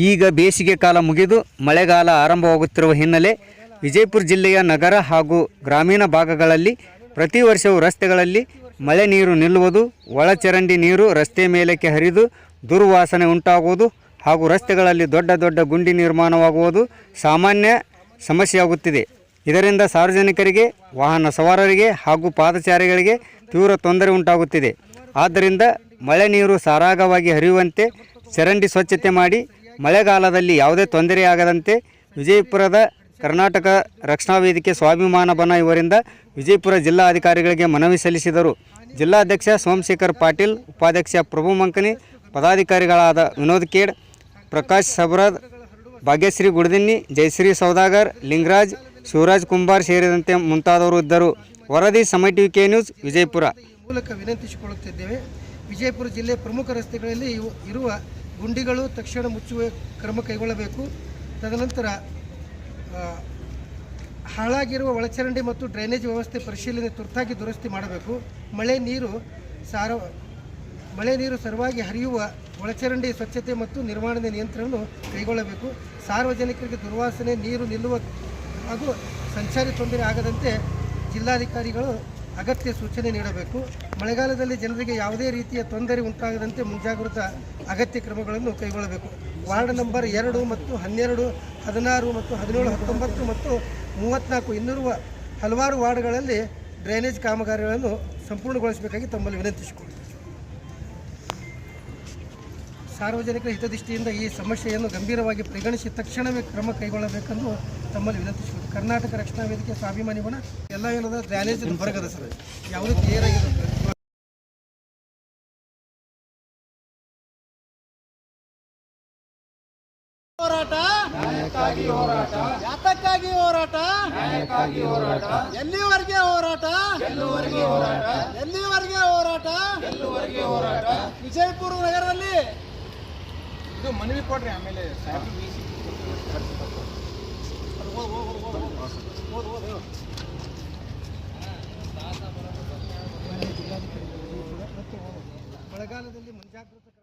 ಈಗ ಬೇಸಿಗೆ ಕಾಲ ಮುಗಿದು ಮಳೆಗಾಲ ಆರಂಭವಾಗುತ್ತಿರುವ ಹಿನ್ನೆಲೆ ವಿಜಯಪುರ ಜಿಲ್ಲೆಯ ನಗರ ಹಾಗೂ ಗ್ರಾಮೀಣ ಭಾಗಗಳಲ್ಲಿ ಪ್ರತಿ ವರ್ಷವೂ ರಸ್ತೆಗಳಲ್ಲಿ ಮಳೆ ನೀರು ನಿಲ್ಲುವುದು, ಒಳಚರಂಡಿ ನೀರು ರಸ್ತೆ ಮೇಲಕ್ಕೆ ಹರಿದು ದುರ್ವಾಸನೆ ಉಂಟಾಗುವುದು ಹಾಗೂ ರಸ್ತೆಗಳಲ್ಲಿ ದೊಡ್ಡ ದೊಡ್ಡ ಗುಂಡಿ ನಿರ್ಮಾಣವಾಗುವುದು ಸಾಮಾನ್ಯ ಸಮಸ್ಯೆಯಾಗುತ್ತಿದೆ. ಇದರಿಂದ ಸಾರ್ವಜನಿಕರಿಗೆ, ವಾಹನ ಸವಾರರಿಗೆ ಹಾಗೂ ಪಾದಚಾರಿಗಳಿಗೆ ತೀವ್ರ ತೊಂದರೆ ಉಂಟಾಗುತ್ತಿದೆ. ಆದ್ದರಿಂದ ಮಳೆ ನೀರು ಸರಾಗವಾಗಿ ಹರಿಯುವಂತೆ ಚರಂಡಿ ಸ್ವಚ್ಛತೆ ಮಾಡಿ ಮಳೆಗಾಲದಲ್ಲಿ ಯಾವುದೇ ತೊಂದರೆಯಾಗದಂತೆ ವಿಜಯಪುರದ ಕರ್ನಾಟಕ ರಕ್ಷಣಾ ವೇದಿಕೆ ಸ್ವಾಭಿಮಾನ ಬನ ಇವರಿಂದ ವಿಜಯಪುರ ಜಿಲ್ಲಾಧಿಕಾರಿಗಳಿಗೆ ಮನವಿ ಸಲ್ಲಿಸಿದರು. ಜಿಲ್ಲಾಧ್ಯಕ್ಷ ಸೋಮಶೇಖರ್ ಪಾಟೀಲ್, ಉಪಾಧ್ಯಕ್ಷ ಪ್ರಭು ಮಂಕನಿ, ಪದಾಧಿಕಾರಿಗಳಾದ ವಿನೋದ್ ಖೇಡ್, ಪ್ರಕಾಶ್ ಸಬ್ರಾದ್, ಭಾಗ್ಯಶ್ರೀ ಗುಡದಿನ್ನಿ, ಜಯಶ್ರೀ ಸೌದಾಗರ್, ಲಿಂಗರಾಜ್, ಶಿವರಾಜ್ ಕುಂಬಾರ್ ಸೇರಿದಂತೆ ಮುಂತಾದವರು ಇದ್ದರು. ವರದಿ ಸಮಯ ಟಿವಿ ಕೆ ನ್ಯೂಸ್, ವಿಜಯಪುರ. ಮೂಲಕ ವಿನಂತಿಸಿಕೊಳ್ಳುತ್ತಿದ್ದೇವೆ. ವಿಜಯಪುರ ಜಿಲ್ಲೆ ಪ್ರಮುಖ ರಸ್ತೆಗಳಲ್ಲಿ ಇರುವ ಗುಂಡಿಗಳು ತಕ್ಷಣ ಮುಚ್ಚುವ ಕ್ರಮ ಕೈಗೊಳ್ಳಬೇಕು. ತದನಂತರ ಹಾಳಾಗಿರುವ ಒಳಚರಂಡಿ ಮತ್ತು ಡ್ರೈನೇಜ್ ವ್ಯವಸ್ಥೆ ಪರಿಶೀಲನೆ ತುರ್ತಾಗಿ ದುರಸ್ತಿ ಮಾಡಬೇಕು. ಮಳೆ ನೀರು ಸರವಾಗಿ ಹರಿಯುವ ಒಳಚರಂಡಿ ಸ್ವಚ್ಛತೆ ಮತ್ತು ನಿರ್ವಹಣೆ ನಿಯಂತ್ರಣ ಕೈಗೊಳ್ಳಬೇಕು. ಸಾರ್ವಜನಿಕರಿಗೆ ದುರ್ವಾಸನೆ, ನೀರು ನಿಲ್ಲುವ ಹಾಗೂ ಸಂಚಾರಿ ತೊಂದರೆ ಆಗದಂತೆ ಜಿಲ್ಲಾಧಿಕಾರಿಗಳು ಅಗತ್ಯ ಸೂಚನೆ ನೀಡಬೇಕು. ಮಳೆಗಾಲದಲ್ಲಿ ಜನರಿಗೆ ಯಾವುದೇ ರೀತಿಯ ತೊಂದರೆ ಉಂಟಾಗದಂತೆ ಮುಂಜಾಗ್ರತಾ ಅಗತ್ಯ ಕ್ರಮಗಳನ್ನು ಕೈಗೊಳ್ಳಬೇಕು. ವಾರ್ಡ್ ನಂಬರ್ 2 ಮತ್ತು 12, 16 ಮತ್ತು 17, 19 ಮತ್ತು 34 ಇನ್ನಿರುವ ಹಲವಾರು ವಾರ್ಡ್ಗಳಲ್ಲಿ ಡ್ರೈನೇಜ್ ಕಾಮಗಾರಿಗಳನ್ನು ಸಂಪೂರ್ಣಗೊಳಿಸಬೇಕಾಗಿ ತಮ್ಮಲ್ಲಿ ವಿನಂತಿಸಿಕೊಳ್ಳುತ್ತೇವೆ. ಸಾರ್ವಜನಿಕರ ಹಿತದೃಷ್ಟಿಯಿಂದ ಈ ಸಮಸ್ಯೆಯನ್ನು ಗಂಭೀರವಾಗಿ ಪರಿಗಣಿಸಿ ತಕ್ಷಣವೇ ಕ್ರಮ ಕೈಗೊಳ್ಳಬೇಕೆಂದು ತಮ್ಮಲ್ಲಿ ವಿನಂತಿಸಿಕೊಳ್ಳುತ್ತೆ. ಕರ್ನಾಟಕ ರಕ್ಷಣಾ ವೇದಿಕೆ ಸ್ವಾಭಿಮಾನಿ ಬಣ ಎಲ್ಲ ಏನದ ಡ್ರೈನೇಜ್ ಹೊರಗದ ಸರ್, ಯಾವುದೂ ಕ್ಲಿಯರ್ ಆಗಿದೆ. ಹೋರಾಟ ಯಾತಕ್ಕಾಗಿ ಹೋರಾಟ, ಎಲ್ಲಿವರೆಗೆ ಹೋರಾಟ, ಎಲ್ಲಿವರೆಗೆ ಹೋರಾಟ. ವಿಜಯಪುರ ನಗರದಲ್ಲಿ ಇದು ಮನವಿ ಕೊಡ್ರಿ, ಆಮೇಲೆ ಮಳೆಗಾಲದಲ್ಲಿ ಮುಂಜಾಗ್ರತಾ